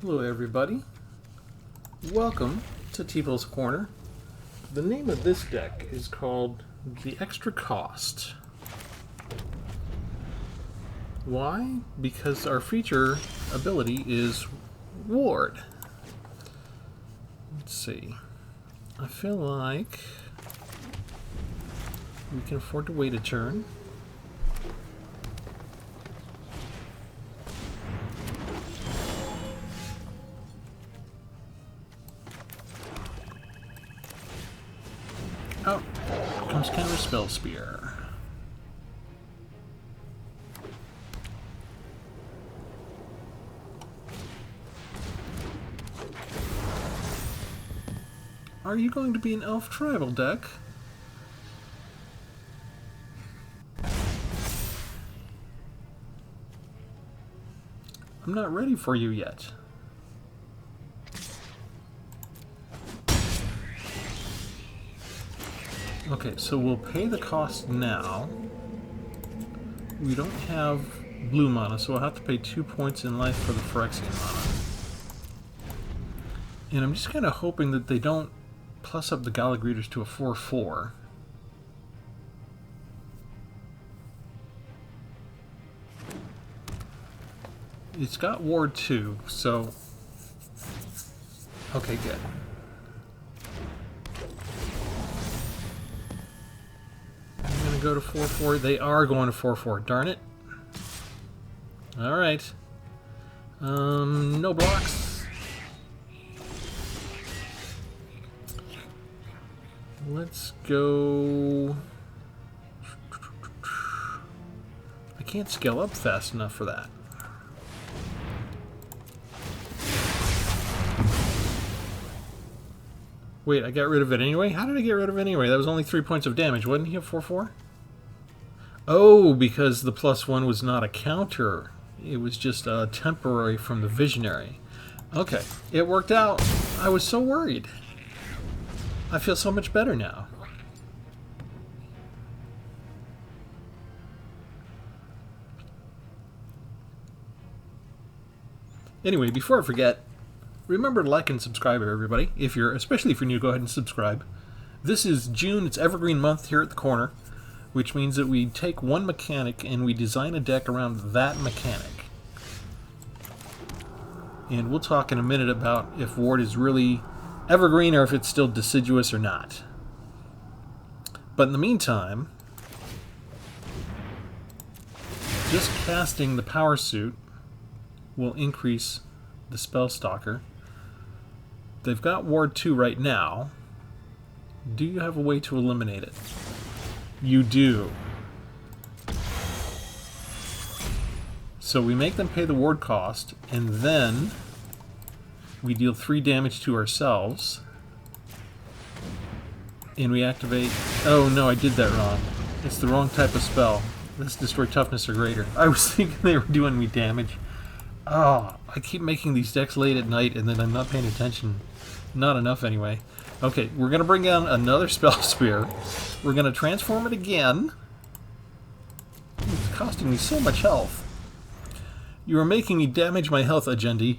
Hello everybody, welcome to Tpull's Corner. The name of this deck is called The Extra Cost. Why? Because our feature ability is Ward. Let's see, I feel like we can afford to wait a turn. Oh, comes Counter Spell Spear. Are you going to be an Elf Tribal deck? I'm not ready for you yet. Okay, so we'll pay the cost now. We don't have blue mana, so we'll have to pay 2 points in life for the Phyrexian mana. And I'm just kind of hoping that they don't plus up the Gala Greeters to a 4/4. It's got Ward 2, so... Okay, good. Go to 4/4. They are going to 4/4. Darn it. Alright. No blocks. Let's go... I can't scale up fast enough for that. Wait, I got rid of it anyway? How did I get rid of it anyway? That was only 3 points of damage. Wasn't he at 4/4? Oh, because the +1 was not a counter. It was just a temporary from the Visionary. Okay, it worked out. I was so worried. I feel so much better now. Anyway, before I forget, remember to like and subscribe, everybody. Especially if you're new, go ahead and subscribe. This is June. It's Evergreen month here at the corner, which means that we take one mechanic and we design a deck around that mechanic. And we'll talk in a minute about if Ward is really Evergreen or if it's still deciduous or not. But in the meantime, just casting the Power Suit will increase the Spellstalker. They've got Ward 2 right now. Do you have a way to eliminate it? You do. So we make them pay the ward cost, and then we deal 3 damage to ourselves. And we activate... Oh no, I did that wrong. It's the wrong type of spell. Let's destroy toughness or greater. I was thinking they were doing me damage. Oh, I keep making these decks late at night, and then I'm not paying attention. Not enough anyway. Okay, we're going to bring down another Spell Spear. We're going to transform it again. It's costing me so much health. You are making me damage my health, Agendi.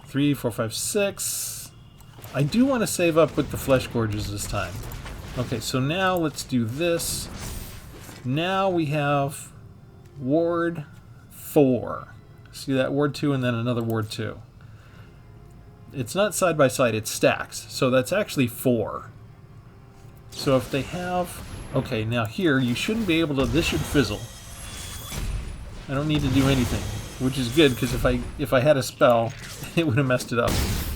Three, 4, 5, 6. I do want to save up with the Flesh Gorges this time. Okay, so now let's do this. Now we have Ward 4. See that? Ward 2 and then another Ward 2. It's not side by side, it's stacks. So that's actually 4. So if they have... Okay, now here, you shouldn't be able to... This should fizzle. I don't need to do anything, which is good, because if I had a spell, it would have messed it up.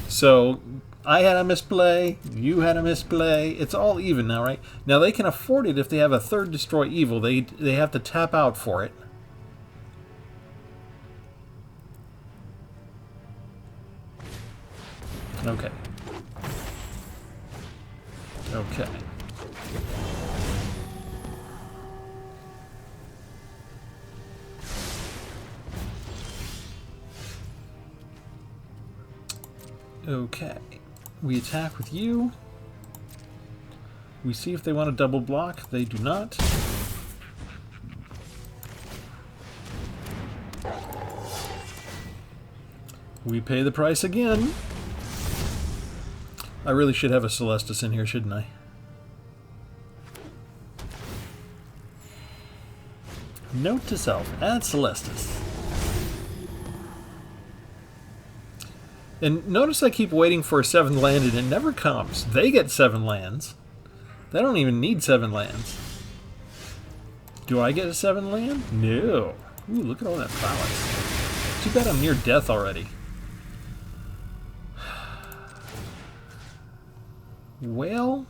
So I had a misplay, you had a misplay. It's all even now, right? Now they can afford it if they have a 3rd Destroy Evil. They have to tap out for it. Okay. Okay. Okay. We attack with you. We see if they want to double block. They do not. We pay the price again. I really should have a Celestis in here, shouldn't I? Note to self, add Celestis. And notice I keep waiting for a 7th land and it never comes. They get 7 lands. They don't even need 7 lands. Do I get a 7 land? No. Ooh, look at all that prowess. Too bad I'm near death already. Well,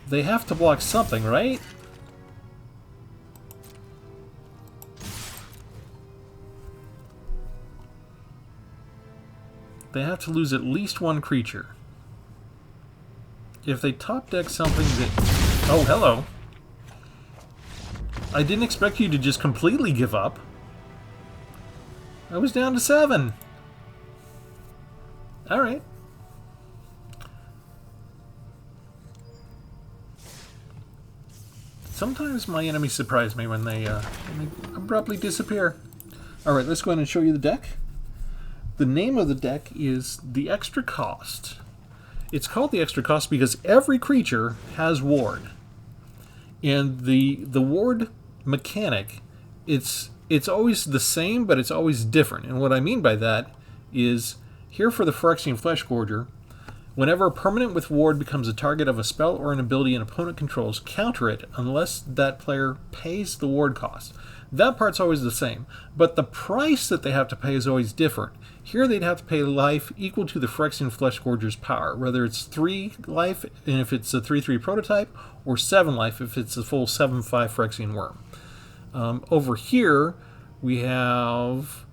they have to block something, right? They have to lose at least 1 creature. If they top deck something that... Oh, hello. I didn't expect you to just completely give up. I was down to 7. Alright. Sometimes my enemies surprise me when they abruptly disappear. Alright, let's go ahead and show you the deck. The name of the deck is The Extra Cost. It's called The Extra Cost because every creature has ward. And the ward mechanic, it's always the same, but it's always different. And what I mean by that is, here for the Phyrexian Fleshgorger, whenever a permanent with ward becomes a target of a spell or an ability an opponent controls, counter it unless that player pays the ward cost. That part's always the same, but the price that they have to pay is always different. Here they'd have to pay life equal to the Phyrexian Fleshgorger's power, whether it's 3 life and if it's a 3/3 prototype, or 7 life if it's a full 7/5 Phyrexian Worm. Over here we have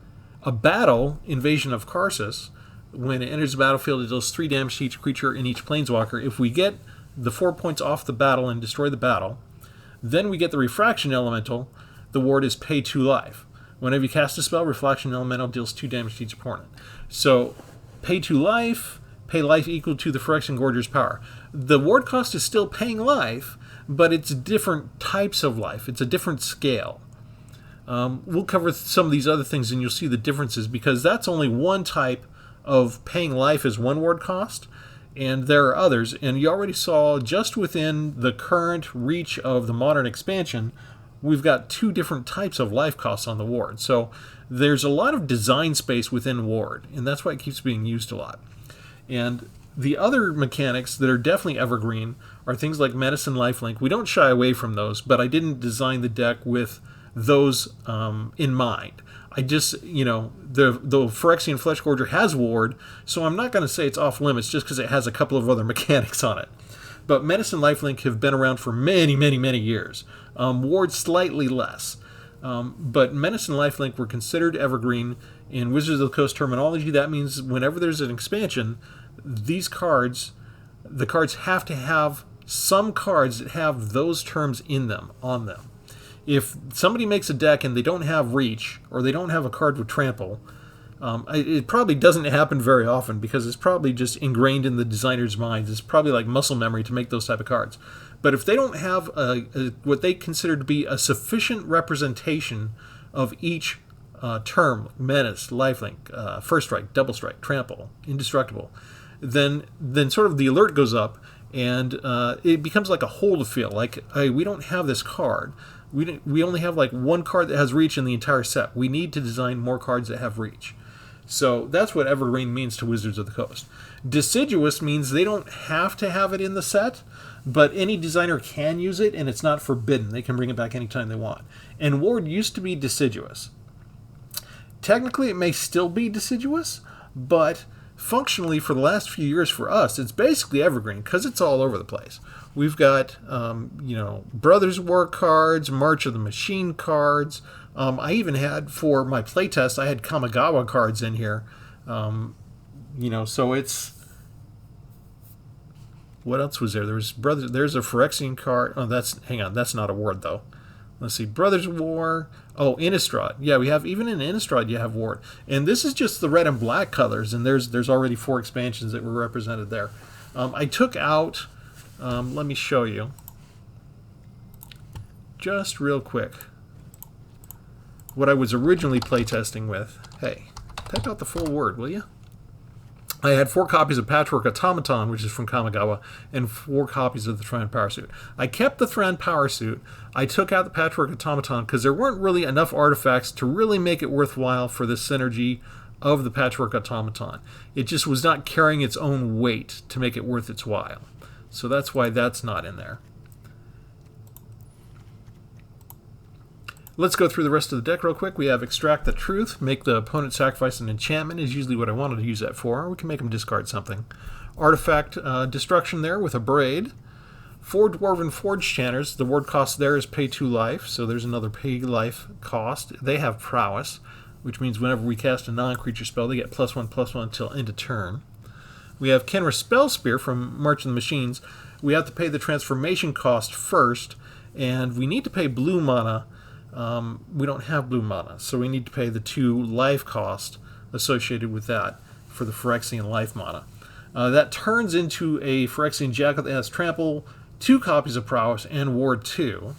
a battle, Invasion of Karsus. When it enters the battlefield, it deals 3 damage to each creature in each planeswalker. If we get the 4 points off the battle and destroy the battle, then we get the Refraction Elemental. The ward is pay 2 life. Whenever you cast a spell, Refraction Elemental deals 2 damage to each opponent. So, pay 2 life, pay life equal to the Phyrexian Gorger's power. The ward cost is still paying life, but it's different types of life. It's a different scale. We'll cover some of these other things and you'll see the differences, because that's only one type of paying life as 1 ward cost, and there are others. And you already saw, just within the current reach of the modern expansion, we've got 2 different types of life costs on the ward. So there's a lot of design space within ward, and that's why it keeps being used a lot. And the other mechanics that are definitely evergreen are things like Medicine Lifelink. We don't shy away from those, but I didn't design the deck with those in mind. I just, the Phyrexian Fleshgorger has ward, so I'm not going to say it's off limits just because it has a couple of other mechanics on it. But Medicine Lifelink have been around for many, many, many years. Ward slightly less. But Medicine Lifelink were considered evergreen. In Wizards of the Coast terminology, that means whenever there's an expansion, the cards have to have some cards that have those terms in them, on them. If somebody makes a deck and they don't have Reach, or they don't have a card with Trample, it probably doesn't happen very often because it's probably just ingrained in the designer's minds. It's probably like muscle memory to make those type of cards. But if they don't have what they consider to be a sufficient representation of each term, Menace, Lifelink, First Strike, Double Strike, Trample, Indestructible, then sort of the alert goes up, and it becomes like a hole to fill. Like, hey, we don't have this card. We only have like 1 card that has Reach in the entire set. We need to design more cards that have Reach. So that's what Evergreen means to Wizards of the Coast. Deciduous means they don't have to have it in the set, but any designer can use it, and it's not forbidden. They can bring it back anytime they want. And Ward used to be Deciduous. Technically, it may still be Deciduous, but functionally, for the last few years for us, it's basically Evergreen because it's all over the place. We've got, Brothers War cards, March of the Machine cards. I even had, for my playtest, I had Kamigawa cards in here. So it's... What else was there? There's a Phyrexian card. Oh, hang on, that's not a ward, though. Let's see, Brothers War. Oh, Innistrad. Yeah, we have, even in Innistrad, you have ward. And this is just the red and black colors, and there's already 4 expansions that were represented there. I took out... let me show you. Just real quick. What I was originally playtesting with. Hey, Type out the full word, will you? I had 4 copies of Patchwork Automaton, which is from Kamigawa, and 4 copies of the Thran Power Suit. I kept the Thran Power Suit. I took out the Patchwork Automaton because there weren't really enough artifacts to really make it worthwhile for the synergy of the Patchwork Automaton. It just was not carrying its own weight to make it worth its while. So that's why that's not in there. Let's go through the rest of the deck real quick. We have Extract the Truth. Make the opponent sacrifice an enchantment is usually what I wanted to use that for. We can make them discard something. Artifact Destruction there with a Braid. 4 Dwarven Forge Channers. The ward cost there is pay 2 life, so there's another pay life cost. They have Prowess, which means whenever we cast a non-creature spell, they get +1/+1 until end of turn. We have Kenra Spell Spear from March of the Machines. We have to pay the transformation cost first, and we need to pay blue mana. We don't have blue mana, so we need to pay the 2 life cost associated with that for the Phyrexian life mana. That turns into a Phyrexian Jackal that has Trample, 2 copies of Prowess, and Ward 2.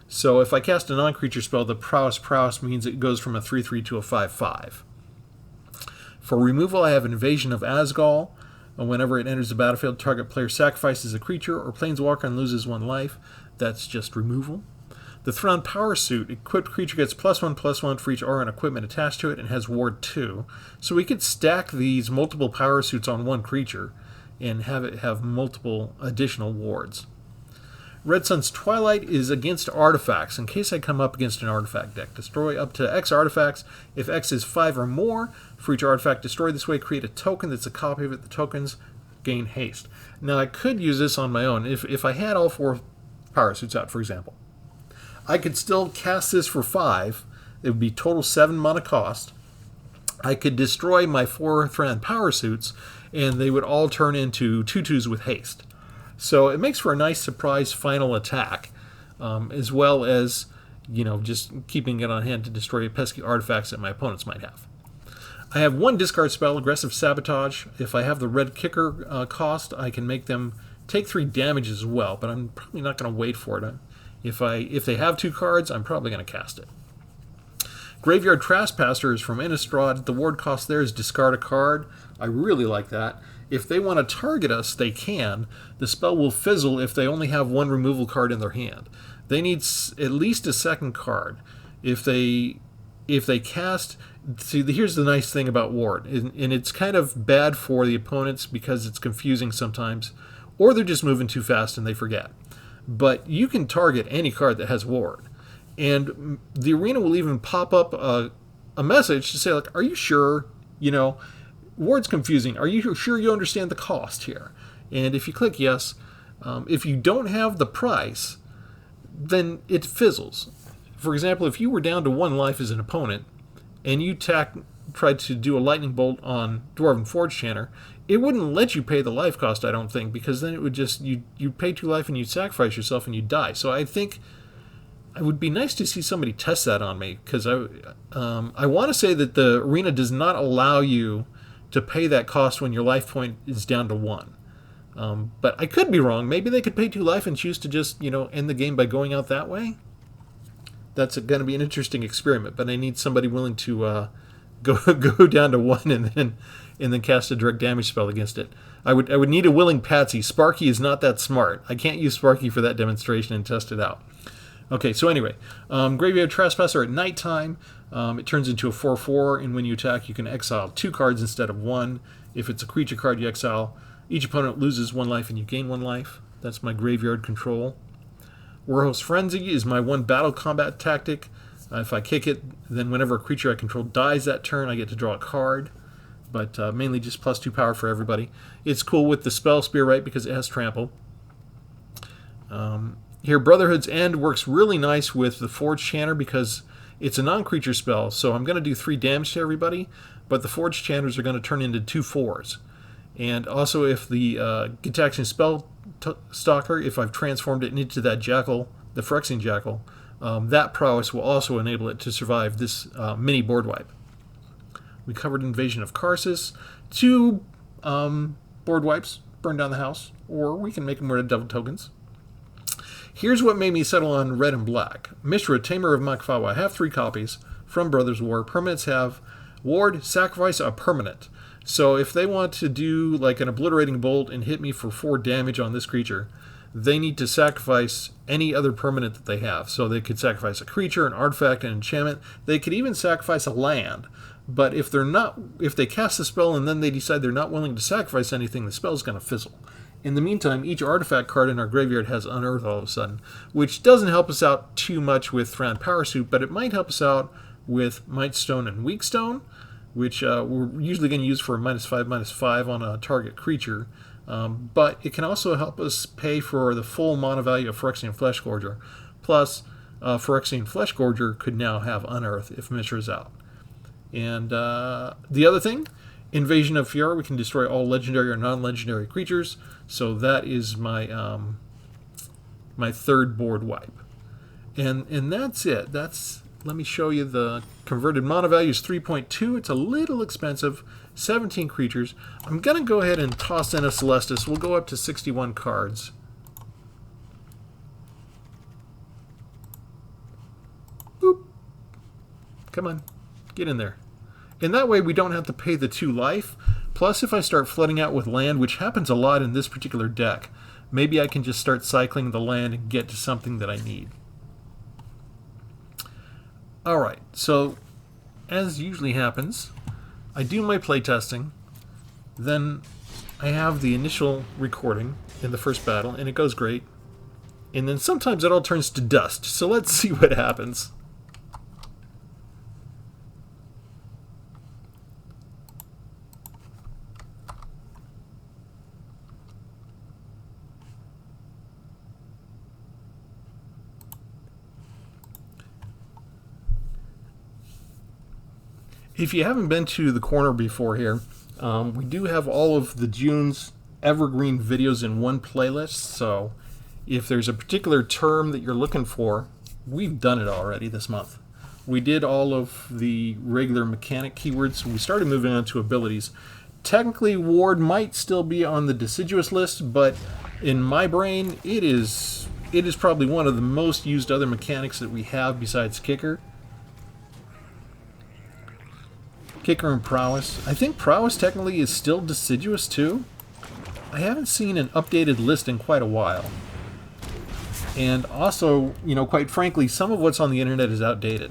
So if I cast a non-creature spell, the Prowess means it goes from a 3/3 to a 5/5. For removal, I have Invasion of Asgall. Whenever it enters the battlefield, target player sacrifices a creature or planeswalker and loses 1 life. That's just removal. The Thran Power Suit, equipped creature gets +1/+1 for each aura and equipment attached to it and has Ward 2. So we could stack these multiple power suits on 1 creature and have it have multiple additional wards. Red Sun's Twilight is against artifacts. In case I come up against an artifact deck, destroy up to X artifacts. If X is 5 or more, for each artifact destroyed this way, create a token that's a copy of it. The tokens gain haste. Now I could use this on my own. If I had all 4 power suits out, for example, I could still cast this for 5. It would be total 7 mana cost. I could destroy my 4 Thran Power Suits, and they would all turn into 2/2s with haste. So it makes for a nice surprise final attack, as well as, just keeping it on hand to destroy pesky artifacts that my opponents might have. I have 1 discard spell, Aggressive Sabotage. If I have the red kicker cost, I can make them take 3 damage as well, but I'm probably not going to wait for it. If they have 2 cards, I'm probably going to cast it. Graveyard Trespasser is from Innistrad. The ward cost there is discard a card. I really like that. If they want to target us, they can. The spell will fizzle if they only have 1 removal card in their hand. They need at least a 2nd card. If they cast... See, here's the nice thing about ward, and it's kind of bad for the opponents because it's confusing sometimes, or they're just moving too fast and they forget. But you can target any card that has ward. And the arena will even pop up a message to say, like, are you sure? Ward's confusing. Are you sure you understand the cost here? And if you click yes, if you don't have the price, then it fizzles. For example, if you were down to 1 life as an opponent, and you tried to do a lightning bolt on Dwarven Forge Channer, it wouldn't let you pay the life cost, I don't think, because then it would just, you pay 2 life and you sacrifice yourself and you die. So I think it would be nice to see somebody test that on me, because I want to say that the arena does not allow you to pay that cost when your life point is down to 1. But I could be wrong. Maybe they could pay 2 life and choose to just, end the game by going out that way. That's going to be an interesting experiment, but I need somebody willing to go down to 1 and then cast a direct damage spell against it. I would need a willing patsy. Sparky is not that smart. I can't use Sparky for that demonstration and test it out. Okay, so anyway, Graveyard Trespasser at nighttime. It turns into a 4/4, and when you attack, you can exile 2 cards instead of 1. If it's a creature card, you exile. Each opponent loses 1 life, and you gain 1 life. That's my graveyard control. Warhost Frenzy is my 1 battle combat tactic. If I kick it, then whenever a creature I control dies that turn, I get to draw a card. But mainly just +2 power for everybody. It's cool with the Spell Spear, right, because it has Trample. Here, Brotherhood's End works really nice with the Forge Channer because it's a non-creature spell, so I'm going to do 3 damage to everybody, but the Forge Channers are going to turn into 2 4s. And also, if the Gitaxian Spell Stalker, if I've transformed it into that Jackal, the Phyrexian Jackal, that prowess will also enable it to survive this mini board wipe. We covered Invasion of Karsus. 2 board wipes, burn down the house, or we can make them into double tokens. Here's what made me settle on red and black. Mishra, Tamer of Makfawa. I have 3 copies from Brothers War. Permanents have Ward, sacrifice a permanent. So if they want to do like an obliterating bolt and hit me for 4 damage on this creature, they need to sacrifice any other permanent that they have. So they could sacrifice a creature, an artifact, an enchantment. They could even sacrifice a land. But if they cast the spell and then they decide they're not willing to sacrifice anything, the spell's going to fizzle. In the meantime, each artifact card in our graveyard has Unearth all of a sudden, which doesn't help us out too much with Thran Power Suit, but it might help us out with Might Stone and Weak Stone, which we're usually going to use for a -5/-5 on a target creature. But it can also help us pay for the full mana value of Phyrexian Fleshgorger. Plus, Phyrexian Fleshgorger could now have Unearth if Mishra's out. And the other thing, Invasion of Fiora, we can destroy all legendary or non-legendary creatures. So that is my my third board wipe. And that's it. Let me show you the converted mana value is 3.2. It's a little expensive. 17 creatures. I'm going to go ahead and toss in a Celestis. We'll go up to 61 cards. Boop. Come on. Get in there. And that way we don't have to pay the 2 life. Plus, if I start flooding out with land, which happens a lot in this particular deck, maybe I can just start cycling the land and get to something that I need. Alright, so as usually happens, I do my playtesting, then I have the initial recording in the first battle, and it goes great. And then sometimes it all turns to dust, so let's see what happens. If you haven't been to the corner before here, we do have all of the June's Evergreen videos in one playlist, so if there's a particular term that you're looking for, we've done it already this month. We did all of the regular mechanic keywords, we started moving on to abilities. Technically, Ward might still be on the deciduous list, but in my brain, it is probably one of the most used other mechanics that we have besides Kicker. Kicker and Prowess. I think Prowess technically is still deciduous too. I haven't seen an updated list in quite a while. And also, you know, quite frankly, some of what's on the internet is outdated.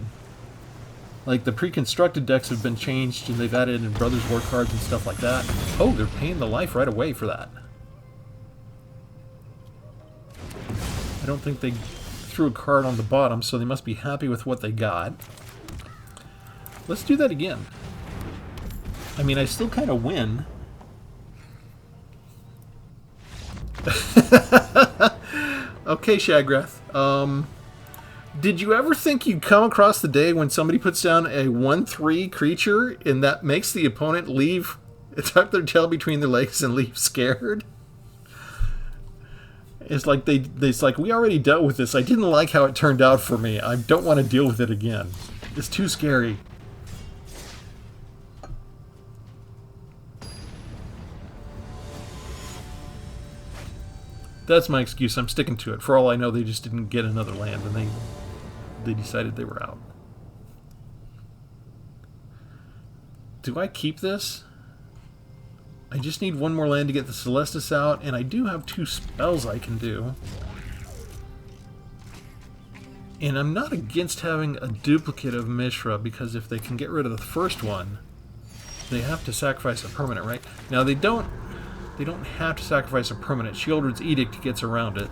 Like the pre-constructed decks have been changed and they've added in Brothers War cards and stuff like that. Oh, they're paying the life right away for that. I don't think they threw a card on the bottom, so they must be happy with what they got. Let's do that again. I mean, I still kind of win. Okay, Shagrath. Did you ever think you'd come across the day when somebody puts down a 1/3 creature and that makes the opponent tuck their tail between their legs and leave scared? It's like it's like, we already dealt with this. I didn't like how it turned out for me. I don't want to deal with it again. It's too scary. That's my excuse. I'm sticking to it. For all I know, they just didn't get another land, and they decided they were out. Do I keep this? I just need one more land to get the Celestis out, and I do have 2 spells I can do. And I'm not against having a duplicate of Mishra, because if they can get rid of the first one, they have to sacrifice a permanent, right? Now, they don't have to sacrifice a permanent. Shieldred's Edict gets around it.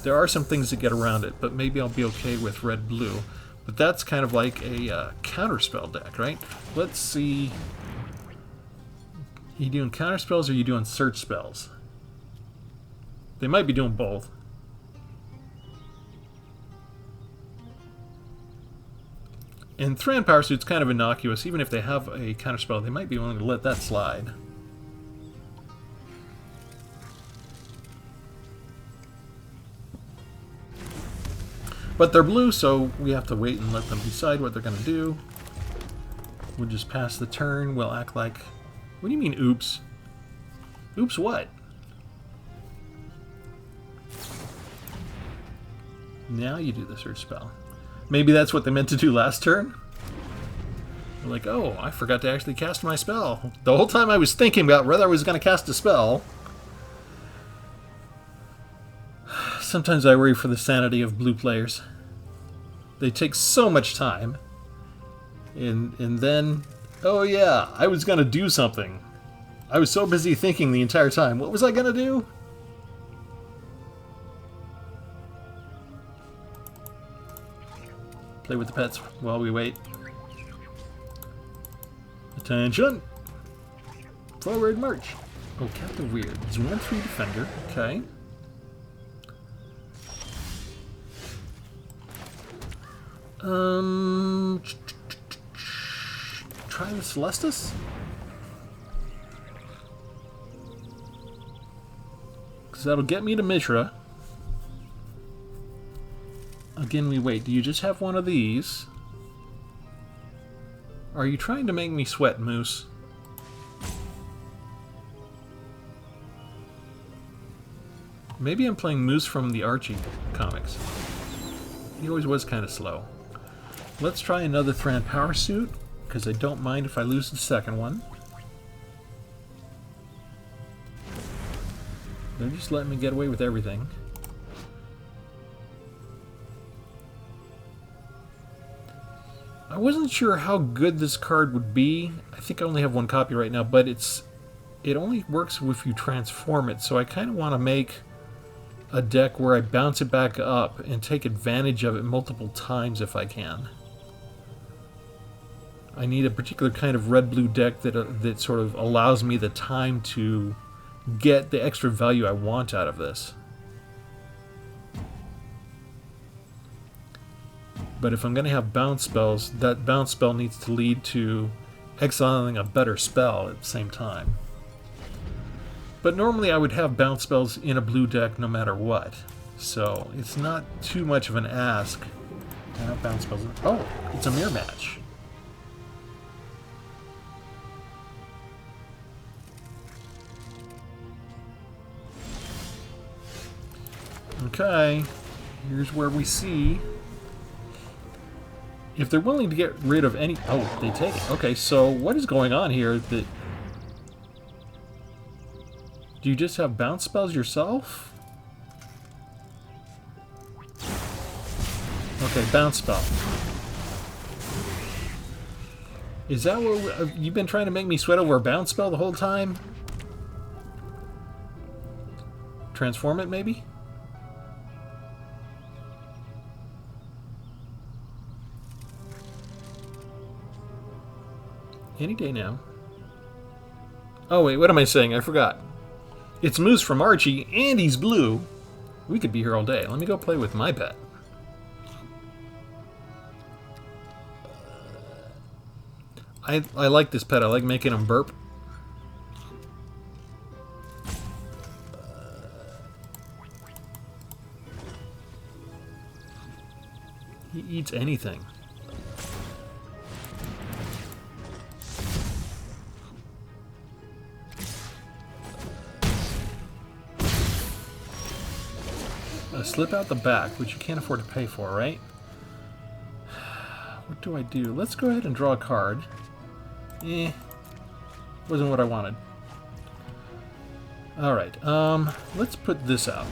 There are some things that get around it, but maybe I'll be okay with red-blue. But that's kind of like a counterspell deck, right? Let's see. Are you doing counterspells or are you doing search spells? They might be doing both. And Thran Power Suit's kind of innocuous. Even if they have a counterspell, they might be willing to let that slide. But they're blue, so we have to wait and let them decide what they're going to do. We'll just pass the turn. We'll act like... What do you mean, oops? Oops what? Now you do the search spell. Maybe that's what they meant to do last turn? Like, oh, I forgot to actually cast my spell. The whole time I was thinking about whether I was going to cast a spell. Sometimes I worry for the sanity of blue players. They take so much time. And then, oh yeah, I was going to do something. I was so busy thinking the entire time. What was I going to do? Play with the pets while we wait. Attention! Forward march! Oh, Captain Weird. It's 1-3 defender. Okay. Try the Celestus? Because that'll get me to Mishra. Again, we wait. Do you just have one of these? Are you trying to make me sweat, Moose? Maybe I'm playing Moose from the Archie comics. He always was kind of slow. Let's try another Thran Power Suit, because I don't mind if I lose the second one. They're just letting me get away with everything. I wasn't sure how good this card would be. I think I only have one copy right now, but it only works if you transform it, so I kind of want to make a deck where I bounce it back up and take advantage of it multiple times if I can. I need a particular kind of red-blue deck that sort of allows me the time to get the extra value I want out of this. But if I'm going to have bounce spells, that bounce spell needs to lead to exiling a better spell at the same time. But normally I would have bounce spells in a blue deck no matter what. So it's not too much of an ask to have bounce spells. Oh, it's a mirror match. Okay, here's where we see if they're willing to get rid of any... Oh, they take it. Okay, so what is going on here? Do you just have bounce spells yourself? Okay, bounce spell. Is that what... You've been trying to make me sweat over a bounce spell the whole time? Transform it, maybe? Any day now. Oh wait, what am I saying? I forgot. It's Moose from Archie, and he's blue. We could be here all day. Let me go play with my pet. I like this pet. I like making him burp. He eats anything. Slip out the back, which you can't afford to pay for, right? What do I do? Let's go ahead and draw a card. Wasn't what I wanted. Alright, let's put this out.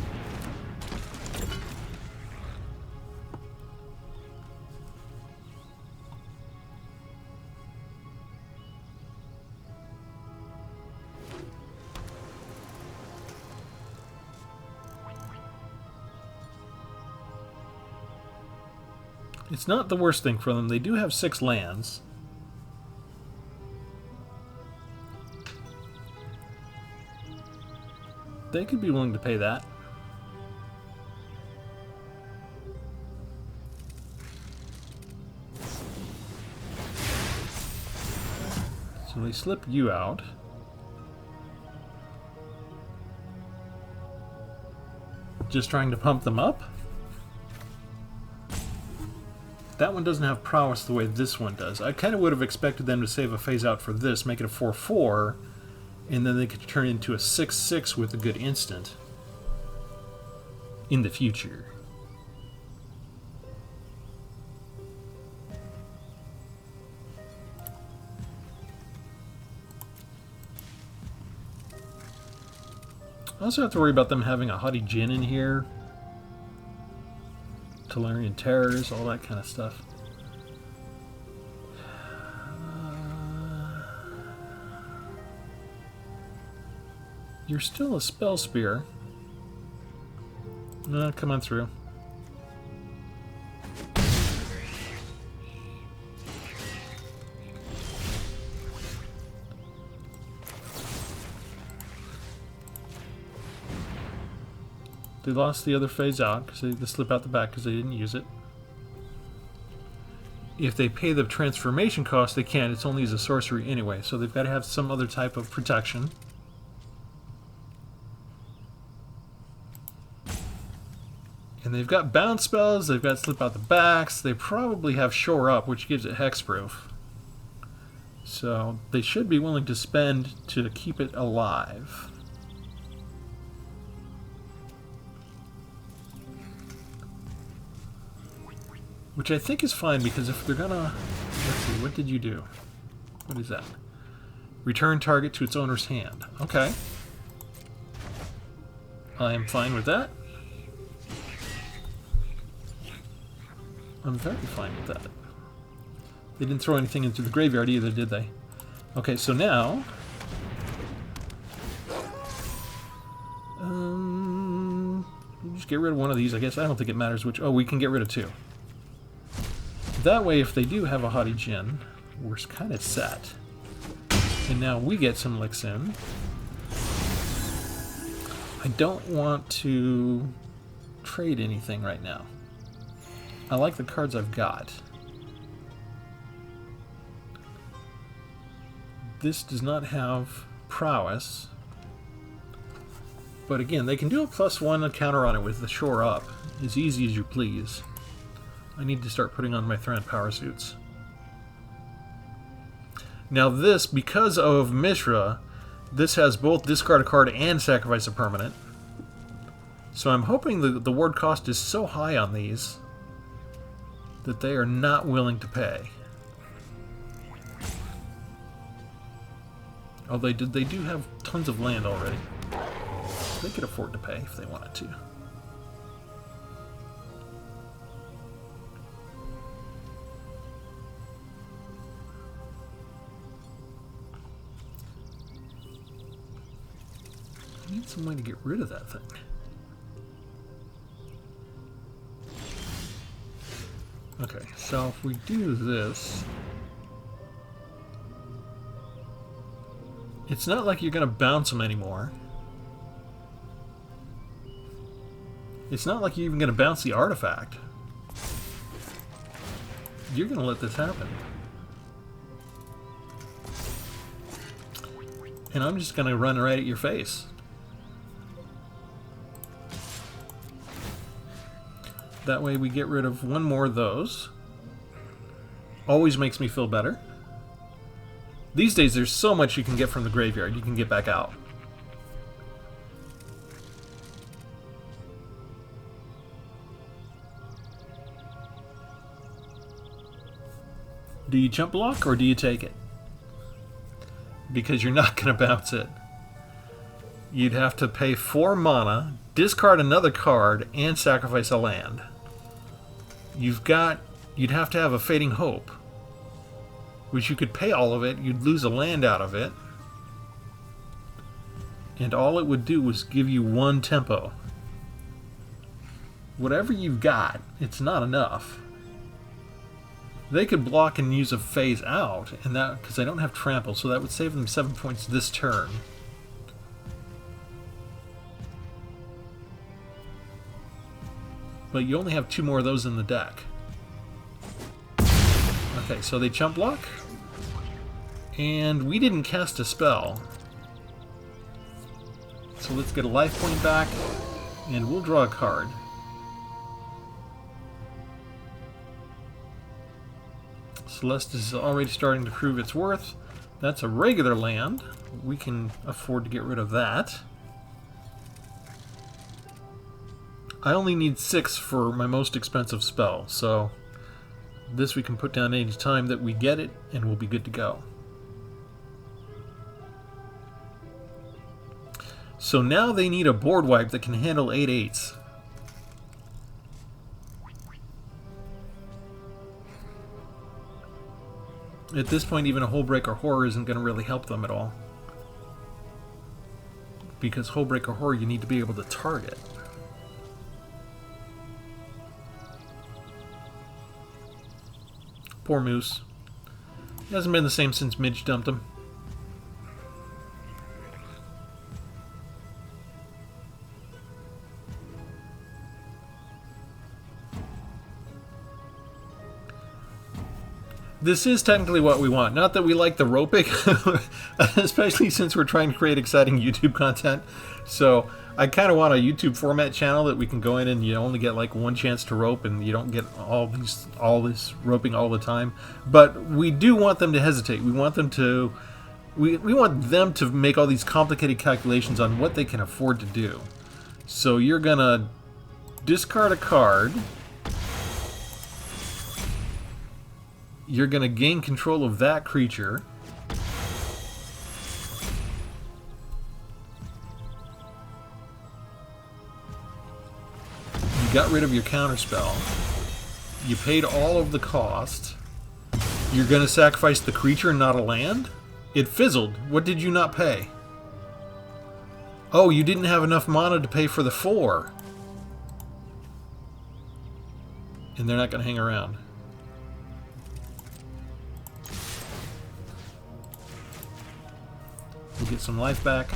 It's not the worst thing for them. They do have 6 lands. They could be willing to pay that. So they slip you out. Just trying to pump them up? That one doesn't have prowess the way this one does. I kind of would have expected them to save a phase out for this, make it a 4/4, and then they could turn into a 6/6 with a good instant in the future. I also have to worry about them having a Haughty Djinn in here. Tolarian Terrors, all that kind of stuff. You're still a Spell Spear. Come on through. They lost the other phase out because they slip out the back because they didn't use it. If they pay the transformation cost, they can't. It's only as a sorcery anyway, so they've got to have some other type of protection. And they've got bounce spells, they've got slip out the backs, they probably have shore up, which gives it hexproof. So they should be willing to spend to keep it alive. Which I think is fine, because if they're gonna... Let's see, what did you do? What is that? Return target to its owner's hand. Okay. I am fine with that. I'm very fine with that. They didn't throw anything into the graveyard either, did they? Okay, so now... just get rid of one of these, I guess. I don't think it matters which... Oh, we can get rid of two. That way, if they do have a Haughty Djinn, we're kind of set. And now we get some licks in. I don't want to trade anything right now. I like the cards I've got. This does not have prowess. But again, they can do a +1 and counter on it with the shore up. As easy as you please. I need to start putting on my Thran power suits. Now this, because of Mishra, this has both discard a card and sacrifice a permanent. So I'm hoping the ward cost is so high on these that they are not willing to pay. Oh, they do have tons of land already. They could afford to pay if they wanted to. I need some way to get rid of that thing. Okay, so if we do this, it's not like you're going to bounce them anymore. It's not like you're even going to bounce the artifact. You're going to let this happen. And I'm just going to run right at your face. That way we get rid of one more of those. Always makes me feel better. These days there's so much you can get from the graveyard. You can get back out. Do you jump block or do you take it? Because you're not going to bounce it. You'd have to pay 4 mana, discard another card, and sacrifice a land. You'd have to have a Fading Hope, which you could pay all of it, you'd lose a land out of it, and all it would do was give you 1 tempo. Whatever you've got, it's not enough. They could block and use a phase out, and that because I don't have trample, so that would save them 7 points this turn. But you only have 2 more of those in the deck. Okay, so they jump block. And we didn't cast a spell. So let's get a life point back. And we'll draw a card. Celeste is already starting to prove its worth. That's a regular land. We can afford to get rid of that. I only need 6 for my most expensive spell, so this we can put down any time that we get it, and we'll be good to go. So now they need a board wipe that can handle 8/8s. At this point, even a Hullbreaker Horror isn't going to really help them at all. Because Hullbreaker Horror, you need to be able to target. Poor Moose. He hasn't been the same since Midge dumped him. This is technically what we want. Not that we like the roping, especially since we're trying to create exciting YouTube content. So I kind of want a YouTube format channel that we can go in and you only get like one chance to rope and you don't get all this roping all the time. But we do want them to hesitate. We want them to we want them to make all these complicated calculations on what they can afford to do. So you're gonna discard a card. You're going to gain control of that creature. You got rid of your counterspell. You paid all of the cost. You're going to sacrifice the creature and not a land? It fizzled. What did you not pay? Oh, you didn't have enough mana to pay for the 4. And they're not going to hang around. We'll get some life back.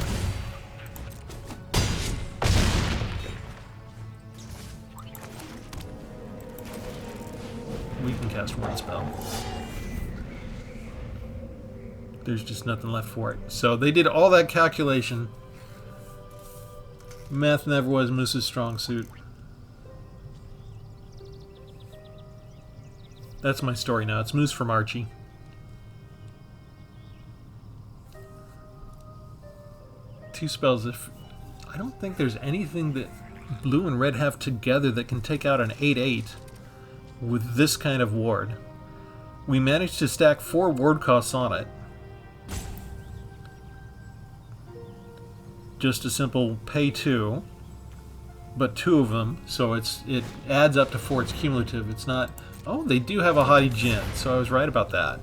We can cast one spell. There's just nothing left for it. So they did all that calculation. Math never was Moose's strong suit. That's my story now. It's Moose from Archie. Two spells. If I don't think there's anything that blue and red have together that can take out an 8/8 with this kind of ward. We managed to stack 4 ward costs on it. Just a simple pay 2, but 2 of them, so it adds up to 4. It's cumulative. It's not. Oh, they do have a Haughty Djinn, so I was right about that.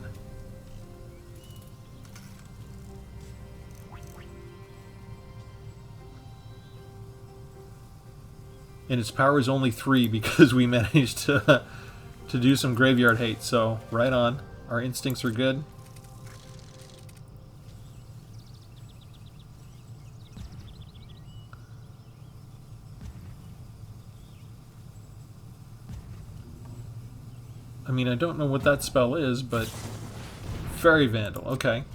And its power is only 3 because we managed to do some graveyard hate. So, right on. Our instincts are good. I mean, I don't know what that spell is, but Fairy Vandal. Okay.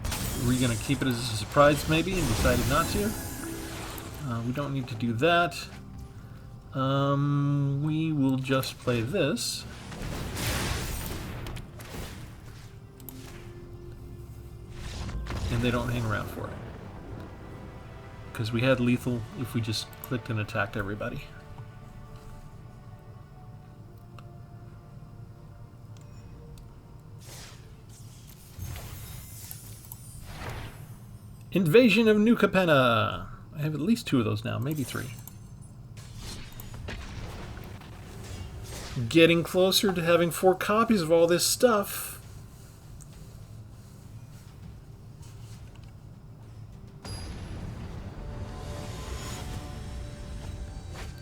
Are we going to keep it as a surprise, maybe, and decided not to? We don't need to do that. We will just play this. And they don't hang around for it. Because we had lethal if we just clicked and attacked everybody. Invasion of New Capenna! I have at least 2 of those now, maybe 3. Getting closer to having 4 copies of all this stuff.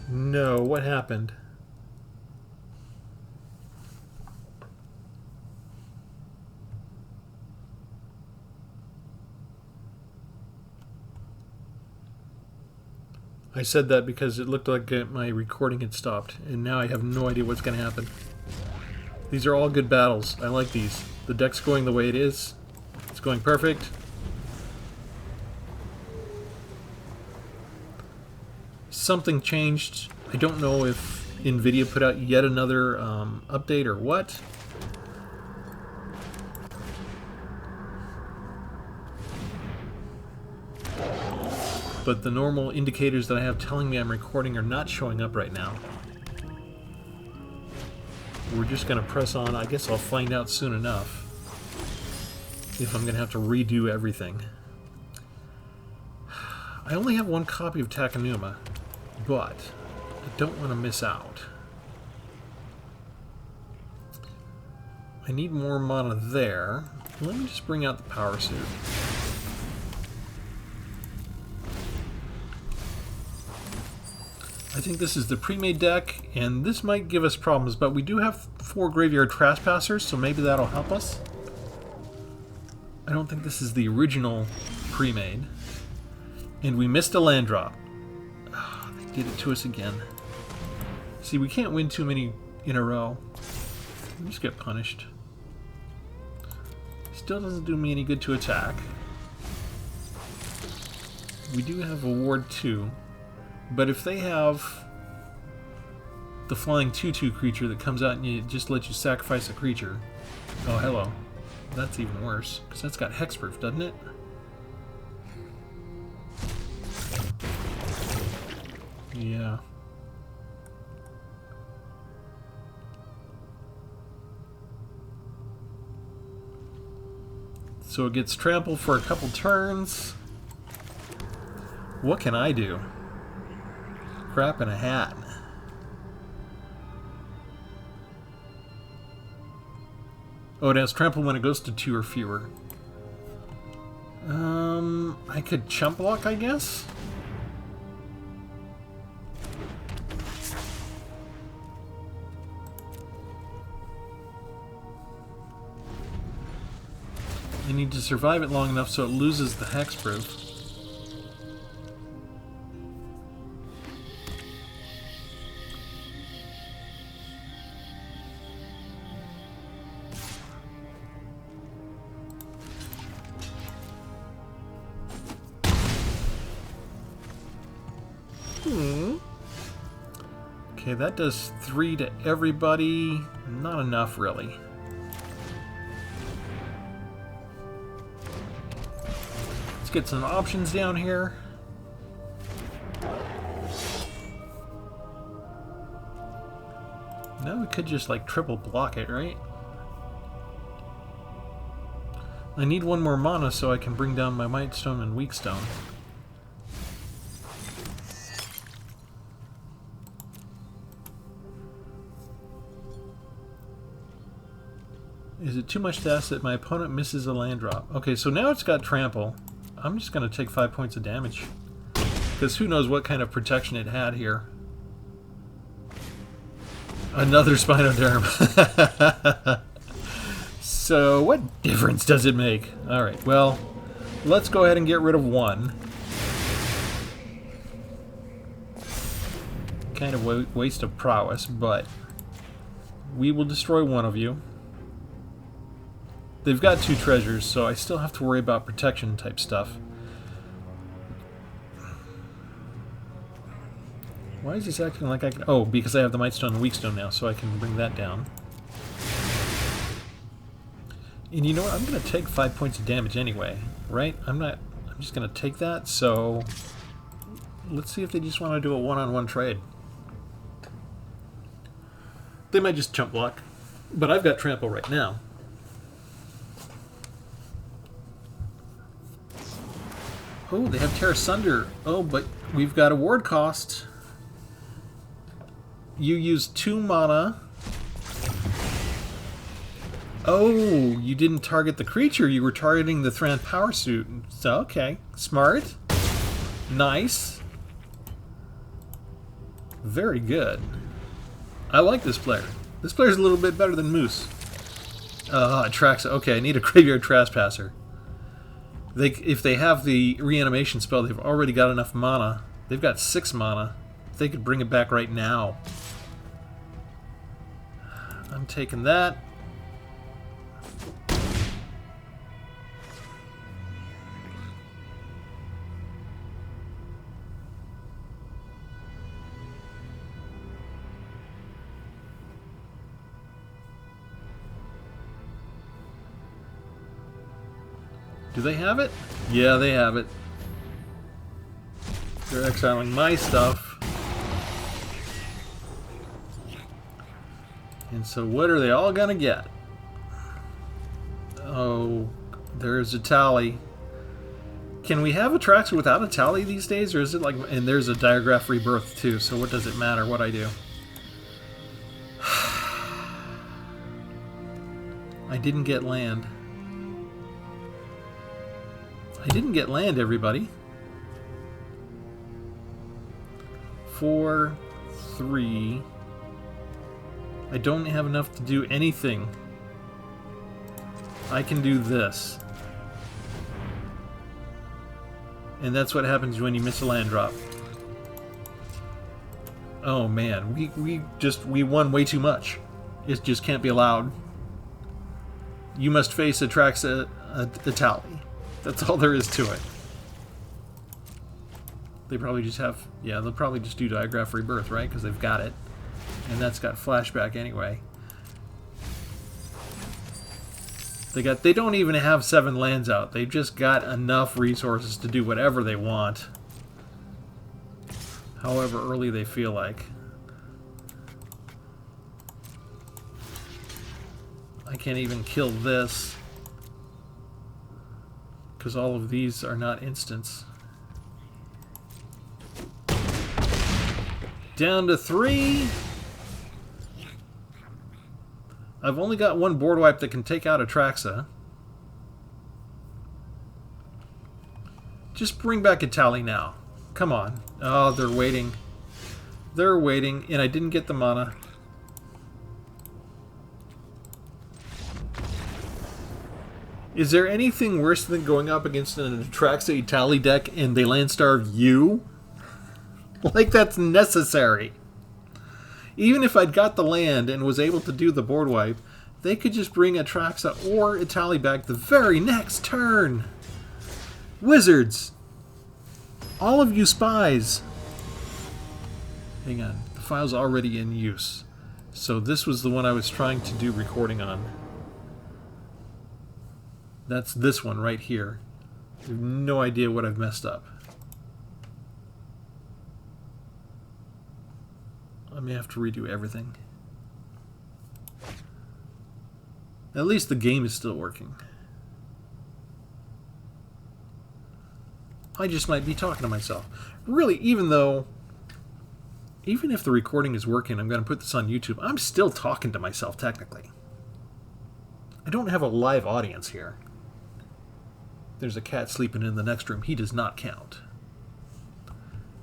No, what happened? I said that because it looked like my recording had stopped, and now I have no idea what's going to happen. These are all good battles. I like these. The deck's going the way it is. It's going perfect. Something changed. I don't know if NVIDIA put out yet another update or what. But the normal indicators that I have telling me I'm recording are not showing up right now. We're just going to press on. I guess I'll find out soon enough if I'm going to have to redo everything. I only have one copy of Takenuma, but I don't want to miss out. I need more mana there. Let me just bring out the power suit. I think this is the pre-made deck, and this might give us problems, but we do have 4 Graveyard Trespassers, so maybe that'll help us. I don't think this is the original pre-made. And we missed a land drop. Oh, they did it to us again. See, we can't win too many in a row. We just get punished. Still doesn't do me any good to attack. We do have a ward 2. But if they have the flying 2/2 creature that comes out and you just let you sacrifice a creature. Oh, hello. That's even worse, because that's got hexproof, doesn't it? Yeah. So it gets trampled for a couple turns. What can I do? Crap in a hat. Oh, it has trample when it goes to 2 or fewer. I could chump block, I guess? I need to survive it long enough so it loses the hexproof. Okay, that does 3 to everybody. Not enough, really. Let's get some options down here. Now we could just, like, triple block it, right? I need 1 more mana so I can bring down my Might Stone and Weak Stone. Is it too much to ask that my opponent misses a land drop? Okay, so now it's got trample. I'm just going to take 5 points of damage. Because who knows what kind of protection it had here. Another Spinoderm. So what difference does it make? Alright, well, let's go ahead and get rid of 1. Kind of waste of prowess, but we will destroy 1 of you. They've got 2 treasures, so I still have to worry about protection type stuff. Why is this acting like I can... Oh, because I have the Might Stone and Weak Stone now, so I can bring that down. And you know what? I'm going to take 5 points of damage anyway, right? I'm just going to take that, so... Let's see if they just want to do a one-on-one trade. They might just chump block, but I've got trample right now. Oh, they have Terra Sunder. Oh, but we've got a ward cost. You use 2 mana. Oh, you didn't target the creature. You were targeting the Thran Power Suit. So, okay. Smart. Nice. Very good. I like this player. This player's a little bit better than Moose. Trax. Okay, I need a Graveyard Trespasser. If they have the reanimation spell, they've already got enough mana. They've got 6 mana. They could bring it back right now. I'm taking that. Do they have it? Yeah, they have it. They're exiling my stuff. And so what are they all gonna get? Oh, there's a tally. Can we have Atraxa without a tally these days, or is it like... And there's a Diagraph Rebirth too, so what does it matter what I do? I didn't get land. I didn't get land, everybody. 4, 3. I don't have enough to do anything. I can do this. And that's what happens when you miss a land drop. Oh man, we won way too much. It just can't be allowed. You must face Atraxa Tally. That's all there is to it. They probably just have... Yeah, they'll probably just do Diagraph Rebirth, right? Because they've got it. And that's got flashback anyway. They don't even have 7 lands out. They've just got enough resources to do whatever they want. However early they feel like. I can't even kill this. Because all of these are not instants. Down to 3. I've only got 1 board wipe that can take out Atraxa. Just bring back a tally now. Come on. Oh, they're waiting. They're waiting, and I didn't get the mana. Is there anything worse than going up against an Atraxa tally deck and they land starve you? Like, that's necessary. Even if I'd got the land and was able to do the board wipe, they could just bring Atraxa or Itali back the very next turn. Wizards! All of you spies! Hang on. The file's already in use. So this was the one I was trying to do recording on. That's this one right here. I have no idea what I've messed up. I may have to redo everything. At least the game is still working. I just might be talking to myself. Really, even if the recording is working, I'm going to put this on YouTube, I'm still talking to myself, technically. I don't have a live audience here. There's a cat sleeping in the next room. He does not count.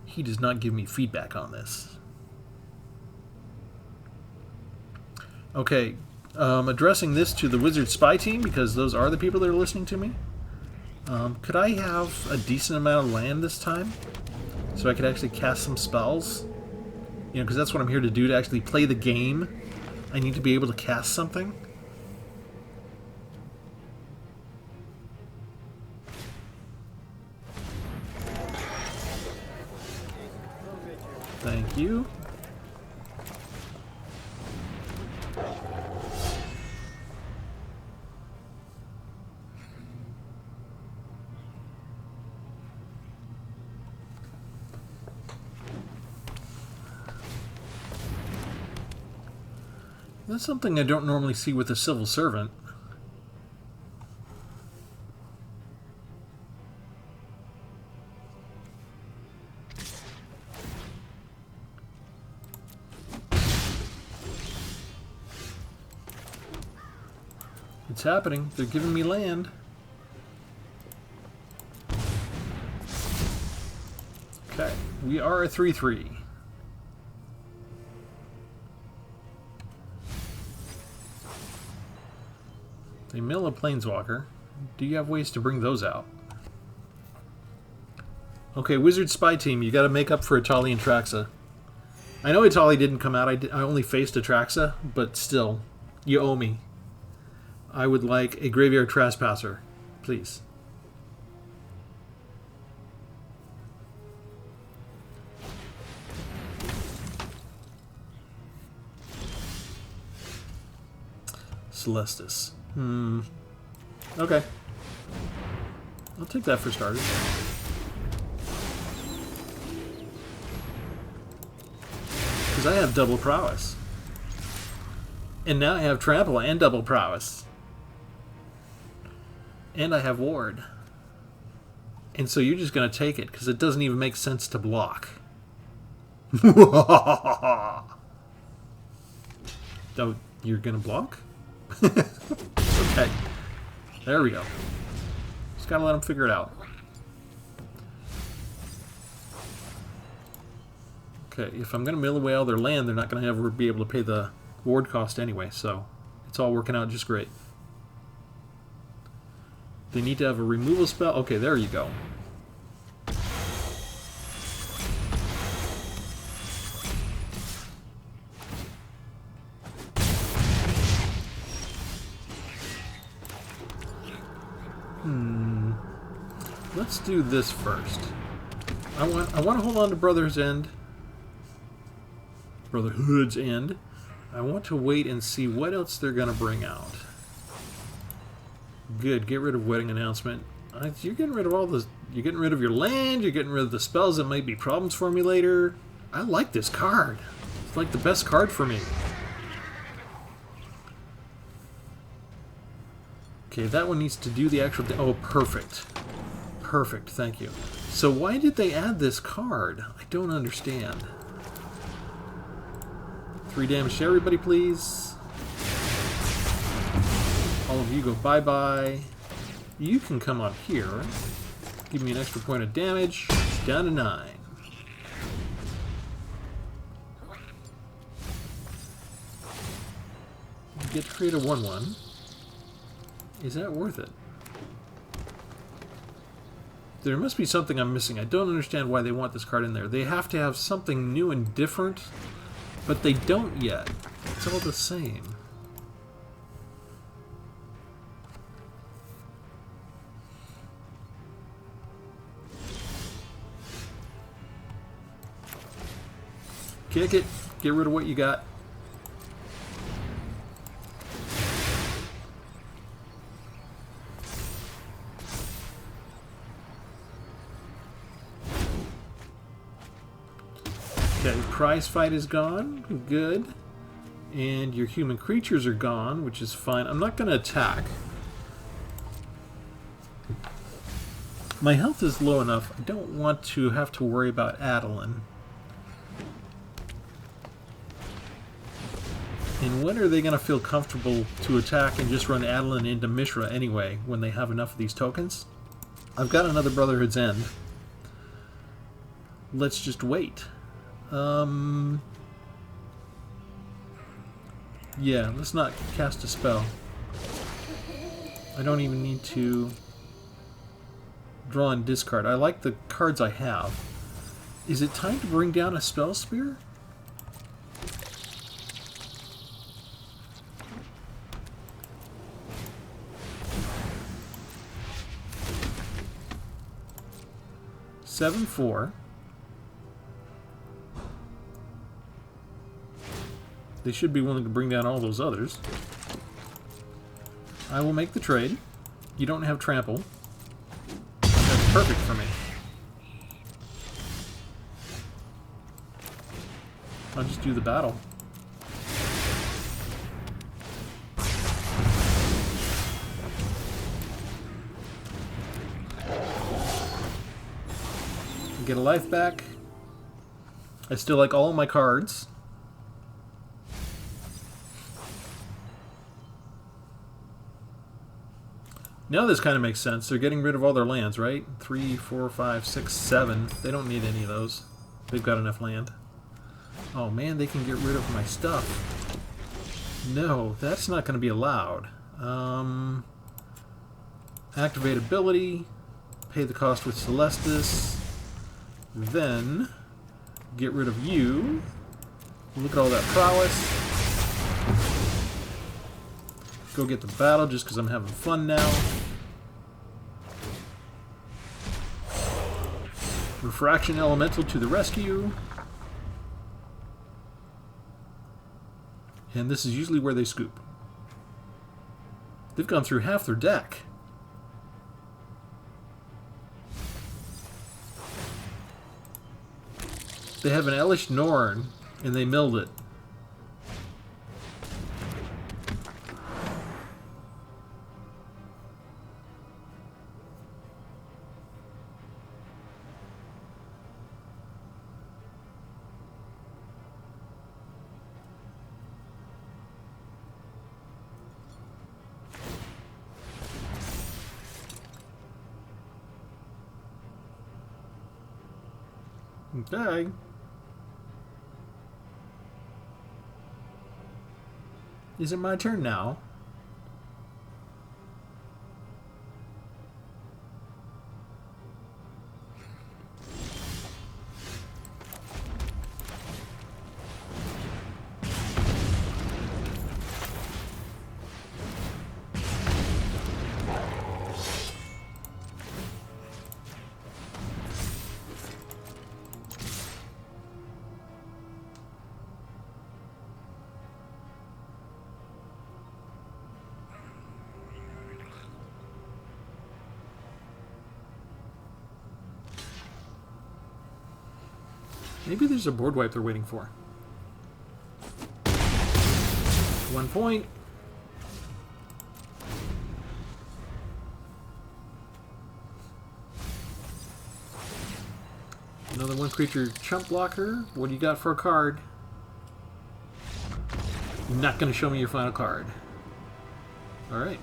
He does not give me feedback on this. Okay, addressing this to the Wizard Spy team, because those are the people that are listening to me. Could I have a decent amount of land this time? So I could actually cast some spells? You know, because that's what I'm here to do, to actually play the game. I need to be able to cast something. Thank you. That's something I don't normally see with a civil servant. It's happening. They're giving me land. Okay, we are a 3-3. They mill a Planeswalker. Do you have ways to bring those out? Okay, Wizard Spy Team, you gotta make up for Itali and Traxa. I know Itali didn't come out, I only faced Atraxa, but still, you owe me. I would like a Graveyard Trespasser, please. Celestis. Okay. I'll take that for starters. Because I have double prowess. And now I have trample and double prowess. And I have ward. And so you're just going to take it because it doesn't even make sense to block. Oh, you're going to block? Okay. There we go. Just got to let them figure it out. Okay, if I'm going to mill away all their land, they're not going to ever be able to pay the ward cost anyway, so it's all working out just great. They need to have a removal spell. Okay, there you go. Let's do this first. I want to hold on to Brotherhood's End. I want to wait and see what else they're going to bring out. Good. Get rid of Wedding Announcement. You're getting rid of all the. You're getting rid of your land. You're getting rid of the spells that might be problems for me later. I like this card. It's like the best card for me. Okay, that one needs to do the actual. Oh, perfect. Perfect. Thank you. So why did they add this card? I don't understand. 3 damage to everybody, please. All of you go bye-bye. You can come up here. Give me an extra point of damage. Down to 9. You get to create a 1/1. Is that worth it? There must be something I'm missing. I don't understand why they want this card in there. They have to have something new and different, but they don't yet. It's all the same. Kick it. Get rid of what you got. Okay, prize fight is gone. Good. And your human creatures are gone, which is fine. I'm not going to attack. My health is low enough. I don't want to have to worry about Adeline. And when are they going to feel comfortable to attack and just run Adeline into Mishra anyway, when they have enough of these tokens? I've got another Brotherhood's End. Let's just wait. Yeah, let's not cast a spell. I don't even need to draw and discard. I like the cards I have. Is it time to bring down a spell spear? Seven, 4. They should be willing to bring down all those others. I will make the trade. You don't have trample. That's perfect for me. I'll just do the battle. Get a life back. I still like all of my cards. Now this kind of makes sense. They're getting rid of all their lands, right? 3, 4, 5, 6, 7. They don't need any of those. They've got enough land. Oh man, they can get rid of my stuff. No, that's not going to be allowed. Activate ability. Pay the cost with Celestis. Then get rid of you. Look at all that prowess. Go get the battle just because I'm having fun now. Refraction Elemental to the rescue. And this is usually where they scoop. They've gone through half their deck. They have an Elish Norn, and they milled it. Okay. Is it my turn now? Maybe there's a board wipe they're waiting for. 1 point. Another 1 creature chump blocker. What do you got for a card? You're not going to show me your final card. Alright.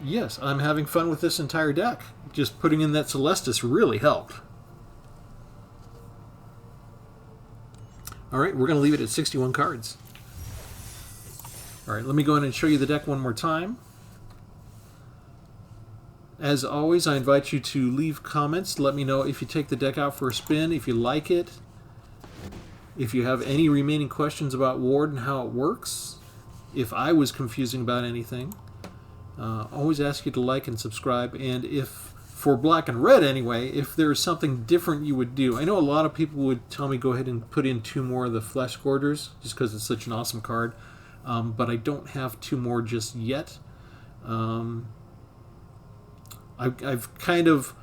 Yes, I'm having fun with this entire deck. Just putting in that Celestis really helped. Alright, we're going to leave it at 61 cards. Alright, let me go in and show you the deck one more time. As always, I invite you to leave comments. Let me know if you take the deck out for a spin, if you like it, if you have any remaining questions about Ward and how it works, if I was confusing about anything. Always ask you to like and subscribe, and if, for Black and Red anyway, if there's something different you would do. I know a lot of people would tell me go ahead and put in 2 more of the Flesh Gorgers, just because it's such an awesome card, but I don't have 2 more just yet. I've kind of,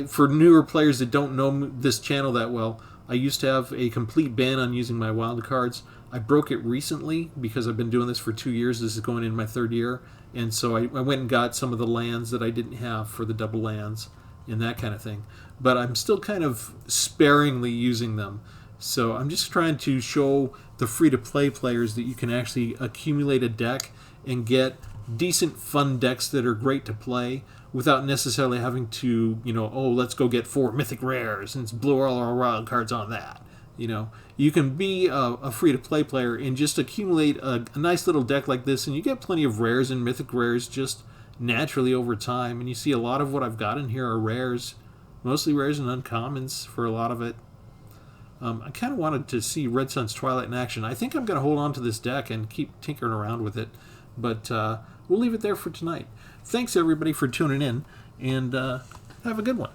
for newer players that don't know this channel that well, I used to have a complete ban on using my wild cards. I broke it recently because I've been doing this for 2 years. This is going in my 3rd year. And so I went and got some of the lands that I didn't have for the double lands and that kind of thing. But I'm still kind of sparingly using them. So I'm just trying to show the free-to-play players that you can actually accumulate a deck and get decent, fun decks that are great to play without necessarily having to, you know, oh, let's go get 4 mythic rares and blow all our wild cards on that. You know, you can be a free-to-play player and just accumulate a nice little deck like this, and you get plenty of rares and mythic rares just naturally over time. And you see a lot of what I've got in here are rares, mostly rares and uncommons for a lot of it. I kind of wanted to see Red Sun's Twilight in action. I think I'm going to hold on to this deck and keep tinkering around with it, but we'll leave it there for tonight. Thanks, everybody, for tuning in, and have a good one.